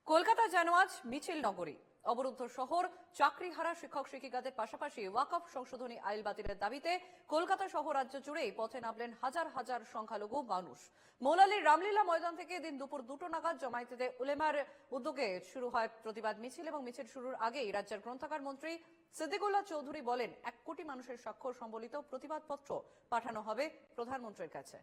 কলকাতা যেন আজ মিছিল নগরী। অবরুদ্ধ শহর, চাকরিহারা শিক্ষক শিক্ষিকাদের পাশাপাশি ওয়াকফ সংশোধনী আইন বাতিলের দাবিতে কলকাতা সহ রাজ্য জুড়েই পথে নামলেন হাজার হাজার সংখ্যালঘু মানুষ। মৌলালির রামলীলা ময়দান থেকে দিন দুপুর 2টো নাগাদ জমায়েতে উলেমার উদ্যোগে শুরু হয় প্রতিবাদ মিছিল এবং মিছিল শুরুর আগেই রাজ্যের গ্রন্থাগার মন্ত্রী সিদ্দিকুল্লাহ চৌধুরী বলেন 1 কোটি মানুষের স্বাক্ষর সম্বলিত প্রতিবাদপত্র পাঠানো হবে প্রধানমন্ত্রীর কাছে।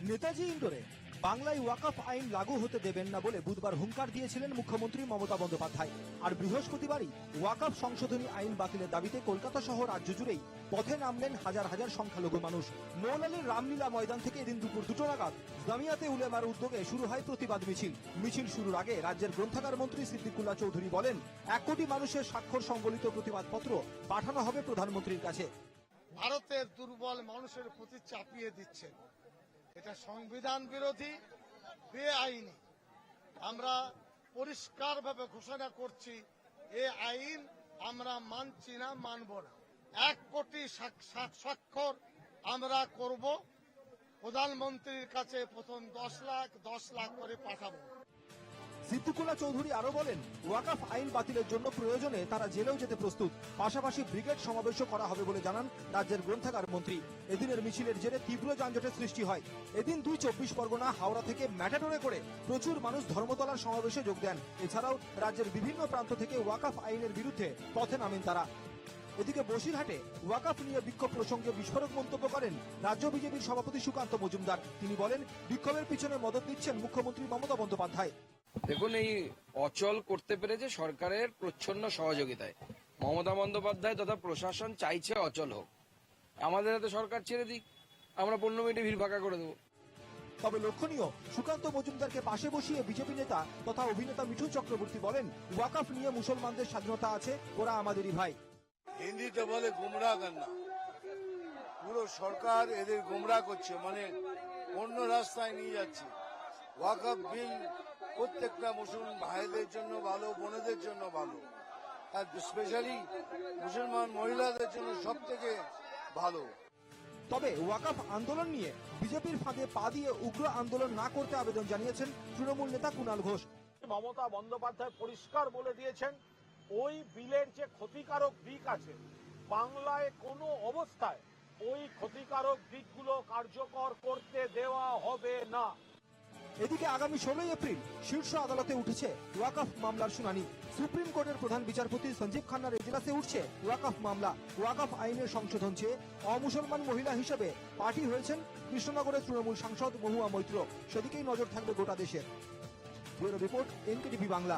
নেতাজি ইন্ডোরে বাংলায় ওয়াকফ আইন লাগু হতে দেবেন না বলে বুধবার হুঙ্কার দিয়েছিলেন মুখ্যমন্ত্রী মমতা বন্দ্যোপাধ্যায়। আর বৃহস্পতিবারই ওয়াকফ সংশোধনী আইন বাতিলের দাবিতে কলকাতা সহ রাজ্য জুড়েই পথে নামলেন হাজার হাজার সংখ্যালঘু মানুষ। মৌলালির রামলীলা ময়দান থেকে দিন দুপুর 2টো নাগাদ জামিয়াতে উলেমার উদ্যোগে শুরু হয় প্রতিবাদ মিছিল। মিছিল শুরুর আগে রাজ্যের গ্রন্থাগার মন্ত্রী সিদ্দিকুল্লাহ চৌধুরী বলেন 1 কোটি মানুষের স্বাক্ষর সম্বলিত প্রতিবাদপত্র পাঠানো হবে প্রধানমন্ত্রীর কাছে। ভারতের দুর্বল মানুষের প্রতি চাপিয়ে দিচ্ছেন, এটা সংবিধান বিরোধী, বেআইনি। আমরা পরিষ্কারভাবে ঘোষণা করছি, এই আইন আমরা মানছি না, মানব না। 1 কোটি স্বাক্ষর আমরা করব, প্রধানমন্ত্রীর কাছে প্রথম 10 লাখ করে পাঠাবো। সিদ্দিকুল্লাহ চৌধুরী আরো বলেন ওয়াকফ আইন বাতিলের জন্য প্রয়োজনে তারা জেলেও যেতে প্রস্তুত। পাশাপাশি ব্রিগেড সমাবেশও করা হবে বলে জানান রাজ্যের গ্রন্থাগার মন্ত্রী। এদিনের মিছিলের জেরে তীব্র যানজটের সৃষ্টি হয়। এদিন 2 চব্বিশ পরগনা হাওড়া থেকে ম্যাটাডোরে করে প্রচুর মানুষ ধর্মতলার সমাবেশে যোগ দেন। এছাড়াও রাজ্যের বিভিন্ন প্রান্ত থেকে ওয়াকফ আইনের বিরুদ্ধে পথে নামেন তারা। এদিকে বসিরহাটে ওয়াকফ নিয়ে বিক্ষোভ প্রসঙ্গে বিস্ফোরক মন্তব্য করেন রাজ্য বিজেপির সভাপতি সুকান্ত মজুমদার। তিনি বলেন বিক্ষোভের পিছনে মদত দিচ্ছেন মুখ্যমন্ত্রী মমতা বন্দ্যোপাধ্যায়। দেখুন, এই অচল করতে পেরেছে সরকারের প্রচ্ছন্ন সহযোগিতায়। মমতা বন্দ্যোপাধ্যায় তথা প্রশাসন চাইছে অচল হোক। আমাদের হাতে সরকার ছেড়ে দিক, আমরা 15 মিনিটে ভিড় ফাঁকা করে দেবো। তবে লক্ষণীয়, সুকান্ত মজুমদারকে পাশে বসিয়ে বিজেপি নেতা তথা অভিনেতা মিঠুন চক্রবর্তী বলেন ওয়াকফ নিয়ে মুসলমানদের স্বাধীনতা আছে, ওরা আমাদেরই ভাই। হিন্দিতে বলে গুমরা করনা, পুরো সরকার এদের গুমরা করছে, মানে অন্য রাস্তায় নিয়ে যাচ্ছে। ওয়াকফ বিল প্রত্যেকটা মুসলমান ভাইদের জন্য ভালো, বোনেদের জন্য ভালো, আর স্পেশালি মুসলমান মহিলাদের জন্য সব থেকে ভালো। তবে ওয়াকফ আন্দোলন নিয়ে বিজেপির ফাঁদে পা দিয়ে উগ্র আন্দোলন না করতে আবেদন জানিয়েছেন তৃণমূল নেতা কুণাল ঘোষ। মমতা বন্দ্যোপাধ্যায় পরিষ্কার বলে দিয়েছেন ওই বিলের যে ক্ষতিকারক দিক আছে, বাংলায় কোনো অবস্থায় ওই ক্ষতিকারক দিকগুলো কার্যকর করতে দেওয়া হবে না। এদিকে আগামী 16 এপ্রিল শীর্ষ আদালতে উঠেছে ওয়াকফ মামলার শুনানি। সুপ্রিম কোর্টের প্রধান বিচারপতি সঞ্জীব খান্নার এজলাসে উঠছে ওয়াকফ মামলা। ওয়াকফ আইনের সংশোধন চেয়ে অমুসলমান মহিলা হিসেবে পার্টি হয়েছেন কৃষ্ণনগরের তৃণমূল সাংসদ মহুয়া মৈত্র। সেদিকেই নজর থাকবে গোটা দেশের। Bureau report, NKTV Bangla.